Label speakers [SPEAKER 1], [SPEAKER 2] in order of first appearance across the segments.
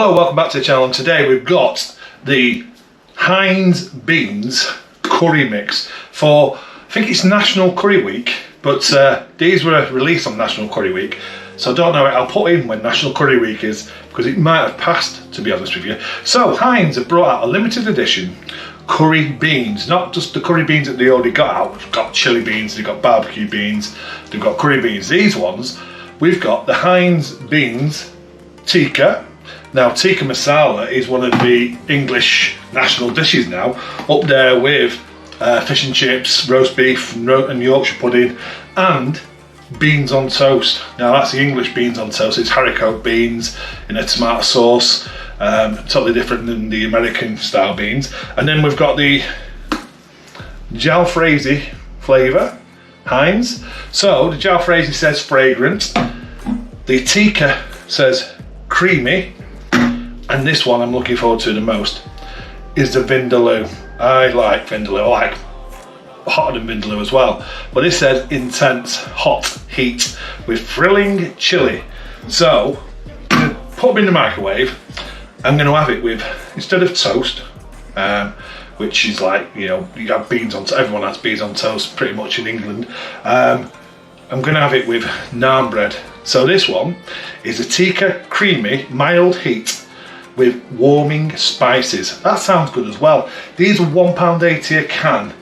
[SPEAKER 1] Hello, welcome back to the channel, and today we've got the Heinz Beanz curry mix for, I think it's National Curry Week, but these were released on National Curry Week, so I don't know, I'll put in when National Curry Week is, because it might have passed, to be honest with you. So Heinz have brought out a limited edition curry beans, not just the curry beans that they already got out. They've got chili beans, they've got barbecue beans, they've got curry beans. These ones, we've got the Heinz Beanz Tikka. Now, tikka masala is one of the English national dishes now, up there with fish and chips, roast beef and Yorkshire pudding, and beans on toast. Now, that's the English beans on toast. It's haricot beans in a tomato sauce, totally different than the American style beans. And then we've got the Jalfrezi flavour, Heinz. So the Jalfrezi says fragrant, the tikka says creamy, and this one I'm looking forward to the most is the Vindaloo. I like Vindaloo, I like hotter than Vindaloo as well. But this says intense hot heat with thrilling chili. So, I'm going to put them in the microwave. I'm going to have it with, instead of toast, which is like, you know, you have beans on toast, everyone has beans on toast pretty much in England. I'm going to have it with naan bread. So this one is a tikka creamy, mild heat with warming spices. That sounds good as well. These are £1.80 a can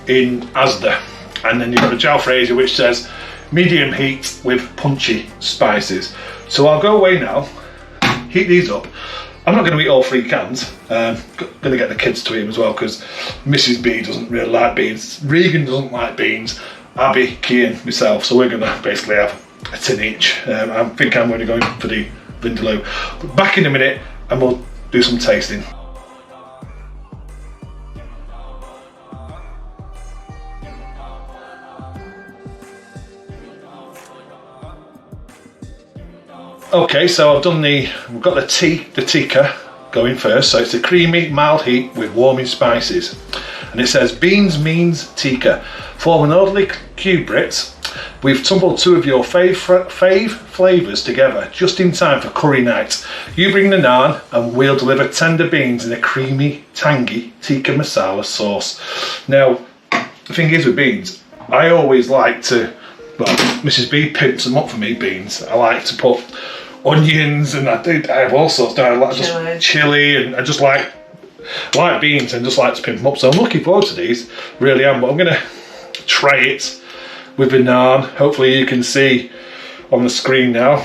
[SPEAKER 1] in ASDA. And then you've got the Jalfrezi, which says medium heat with punchy spices. So I'll go away now, heat these up. I'm not going to eat all 3 cans. Going to get the kids to eat them as well, because Mrs. B doesn't really like beans. Regan doesn't like beans. Abby, Kian, myself. So we're going to basically have a tin each. I think I'm only going for the Vindaloo. But back in a minute and we'll do some tasting. Okay, so I've done we've got the tikka going first. So it's a creamy, mild heat with warming spices. And it says, beans means tikka. Form an orderly cube, Brits. We've tumbled 2 of your fave flavours together just in time for curry night. You bring the naan and we'll deliver tender beans in a creamy, tangy tikka masala sauce. Now, the thing is with beans, I always like to, well, Mrs. B pimps them up for me, beans. I like to put onions, and I have all sorts. I like just chili, and I just like beans and just like to pimp them up. So I'm looking forward to these, really am. But I'm going to try it with the naan. Hopefully you can see on the screen now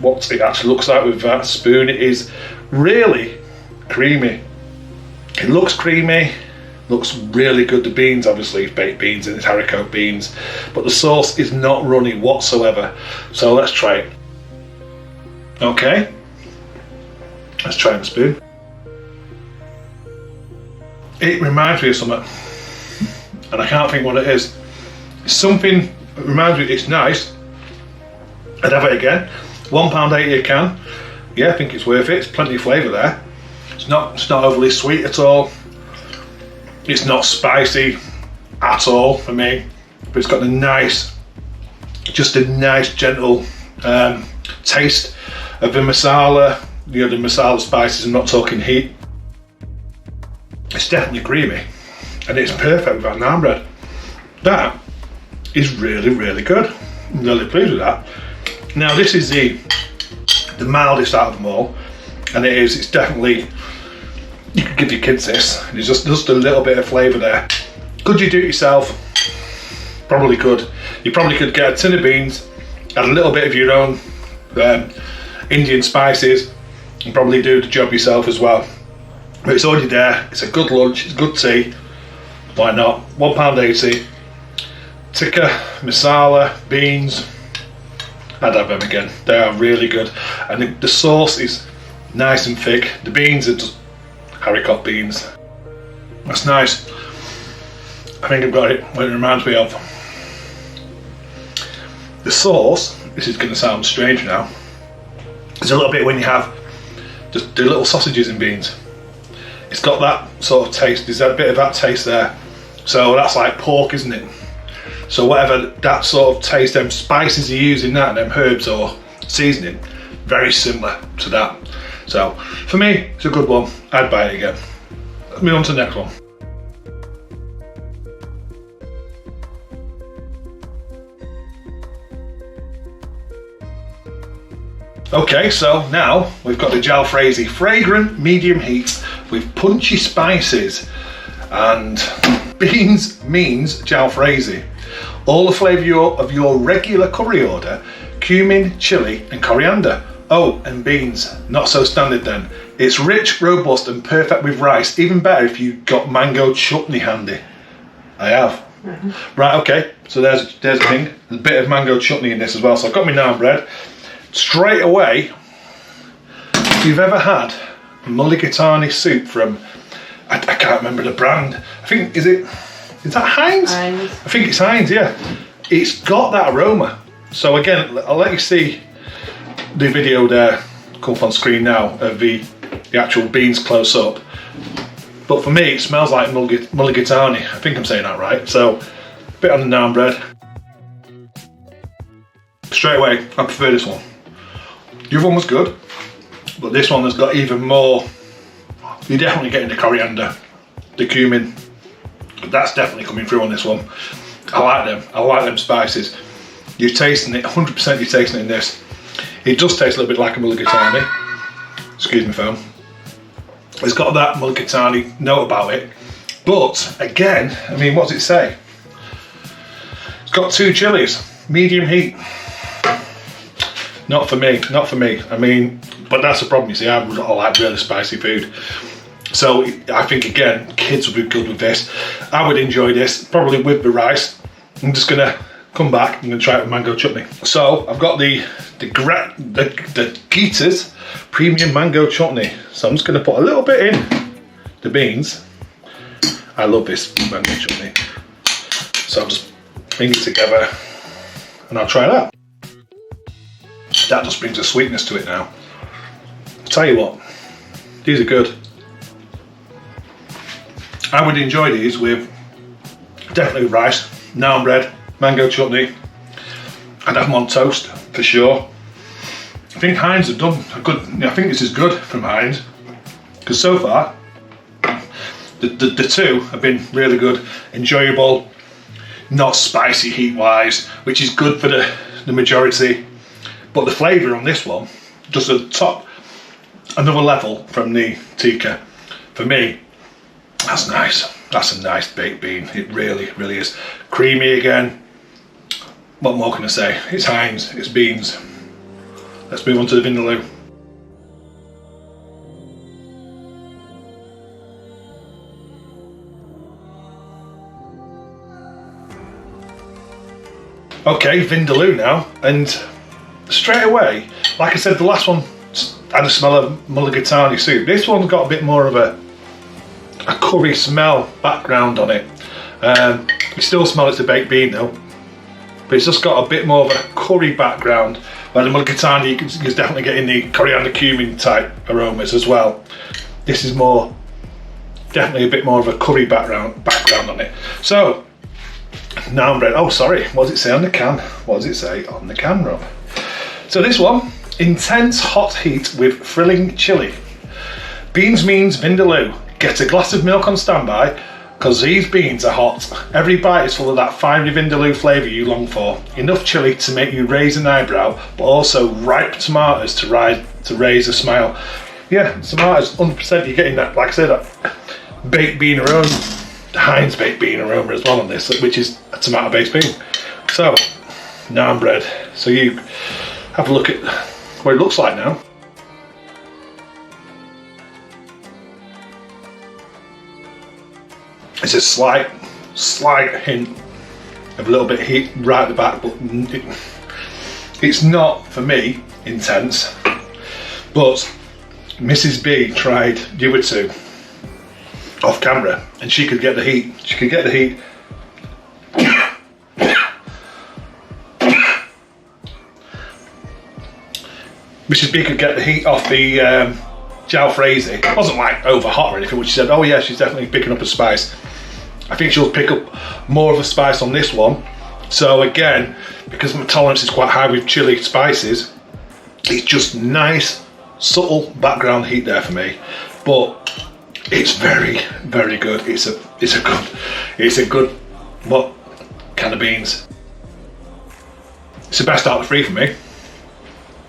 [SPEAKER 1] what it actually looks like with that spoon. It is really creamy. It looks creamy, looks really good. The beans, obviously, baked beans and it's haricot beans, but the sauce is not runny whatsoever. So let's try it. Okay, let's try the spoon. It reminds me of something, and I can't think what it is. It's something that reminds me, it's nice. I'd have it again. £1.80 a can. Yeah, I think it's worth it. It's plenty of flavour there. It's not overly sweet at all. It's not spicy at all for me, but it's got a nice, just a nice gentle taste of the masala. You know, the masala spices. I'm not talking heat. It's definitely creamy, and it's perfect with that naan bread. That is really, really good. I'm really pleased with that. Now, this is the mildest out of them all, and it's definitely, you could give your kids this. There's just a little bit of flavour there. Could you do it yourself? Probably could. You probably could get a tin of beans, add a little bit of your own Indian spices, and probably do the job yourself as well. But it's already there. It's a good lunch, it's good tea. Why not? £1.80. Tikka, masala, beans. I'd have them again. They are really good. And the sauce is nice and thick. The beans are just haricot beans. That's nice. I think I've got it. What it reminds me of. The sauce, this is going to sound strange now. There's a little bit when you have just the little sausages and beans. It's got that sort of taste. There's a bit of that taste there. So that's like pork, isn't it? So whatever that sort of taste, them spices you use in that, and them herbs or seasoning, very similar to that. So for me, it's a good one. I'd buy it again. Let's move on to the next one. Okay, so now we've got the Jalfrezi fragrant medium heat with punchy spices, and beans means Jalfrezi. All the flavour of your regular curry order: cumin, chilli and coriander. Oh, and beans, not so standard then. It's rich, robust and perfect with rice. Even better if you've got mango chutney handy. I have. Right, okay, so there's a thing. There's a bit of mango chutney in this as well. So I've got my naan bread. Straight away, if you've ever had mulligatawny soup from, I can't remember the brand. I think, is that Heinz?
[SPEAKER 2] Heinz.
[SPEAKER 1] I think it's Heinz, yeah. It's got that aroma. So again, I'll let you see the video there, come up on screen now, of the actual beans close up. But for me, it smells like mulligatawny. I think I'm saying that right. So, a bit on the naan bread. Straight away, I prefer this one. The other one was good, but this one has got even more. You're definitely getting the coriander, the cumin. That's definitely coming through on this one. I like them. I like them spices. You're tasting it, 100% you're tasting it in this. It does taste a little bit like a mulligatawny. Excuse me, phone. It's got that mulligatawny note about it. But again, I mean, what does it say? It's got 2 chilies, medium heat. Not for me, not for me. I mean, but that's the problem, you see, I like really spicy food. So I think, again, kids would be good with this. I would enjoy this, probably with the rice. I'm just gonna come back, I'm gonna try it with mango chutney. So I've got the Gita's premium mango chutney. So I'm just gonna put a little bit in the beans. I love this mango chutney. So I'll just bring it together and I'll try that. That just brings a sweetness to it now. I'll tell you what, these are good. I would enjoy these with definitely rice, naan bread, mango chutney. I'd have them on toast for sure. I think Heinz have done a good, I think this is good from Heinz, because so far the two have been really good, enjoyable, not spicy heat wise, which is good for the majority. But the flavour on this one, just at the top, another level from the Tikka. For me, that's nice. That's a nice baked bean. It really, really is. Creamy again. What more can I say? It's Heinz, it's beans. Let's move on to the Vindaloo. Okay, Vindaloo now, and straight away, like I said, the last one had a smell of mulligatawny soup. This one's got a bit more of a curry smell background on it. You still smell it's a baked bean though, but it's just got a bit more of a curry background, where the mulligatawny is definitely getting the coriander cumin type aromas as well. This is more, definitely a bit more of a curry background on it. So, naan bread. Oh, sorry, what does it say on the can? What does it say on the can, Rob? So this one, intense hot heat with thrilling chili. Beans means Vindaloo. Get a glass of milk on standby, because these beans are hot. Every bite is full of that fiery Vindaloo flavour you long for. Enough chili to make you raise an eyebrow, but also ripe tomatoes to raise a smile. Yeah, tomatoes, 100% you're getting that, like I said, that baked bean aroma, the Heinz baked bean aroma as well on this, which is a tomato based bean. So, naan bread. So you have a look at what it looks like now. It's a slight hint of a little bit of heat right at the back, but it's not, for me, intense. But Mrs. B tried the other two off camera, and she could get the heat. She could get the heat. Mrs. B could get the heat off the Jalfrezi. It wasn't like over hot or anything, which she said, oh yeah, she's definitely picking up a spice. I think she'll pick up more of a spice on this one. So again, because my tolerance is quite high with chili spices, it's just nice, subtle background heat there for me, but it's very, very good. It's a good what kind of beans. It's the best out of the three for me.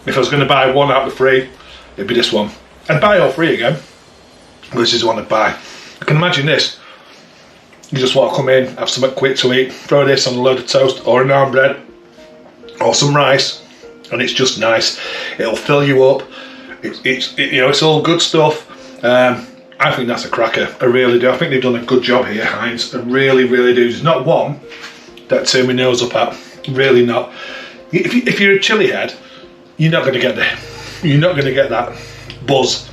[SPEAKER 1] If I was going to buy one out of the three, it'd be this one. I'd buy all three again, but this is the one I'd buy. I can imagine this. You just want to come in, have something quick to eat, throw this on a load of toast or a naan bread or some rice, and it's just nice. It'll fill you up. It's all good stuff. I think that's a cracker. I really do. I think they've done a good job here, Heinz. I really, really do. There's not one that I turn my nose up at. Really not. If you're a chili head, you're not going to get that buzz,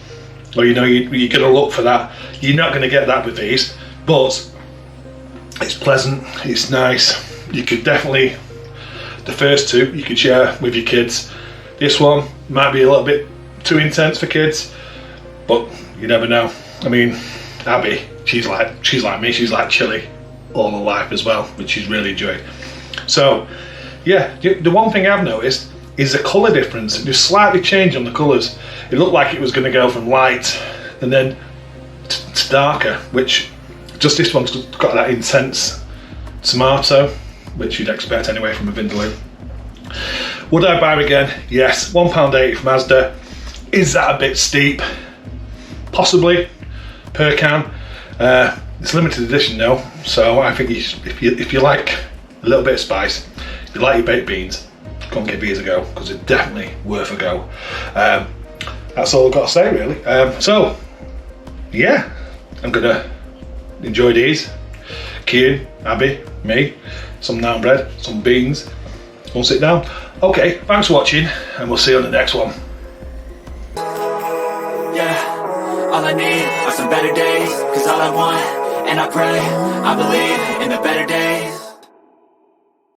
[SPEAKER 1] or you're going to look for that. You're not going to get that with these, but it's pleasant. It's nice. You could definitely, the first two you could share with your kids. This one might be a little bit too intense for kids, but you never know. I mean, Abby, she's like me. She's like chili all her life as well, which she's really enjoyed. So yeah, the one thing I've noticed is the colour difference. It just slightly changed on the colours. It looked like it was going to go from light and then to darker, which just this one's got that intense tomato, which you'd expect anyway from a Vindaloo. Would I buy again? Yes. £1.80 from ASDA. Is that a bit steep? Possibly, per can. It's limited edition though, so I think if you like a little bit of spice, if you like your baked beans, go and give these a go, because it's definitely worth a go. That's all I've got to say really. So yeah, I'm gonna enjoy these. Kian, Abby, me, some naan bread, some beans. We'll sit down. Okay, thanks for watching, and we'll see you on the next one.
[SPEAKER 2] Yeah, all I need are some better days, 'cause all I want, and I pray, I believe in the better days.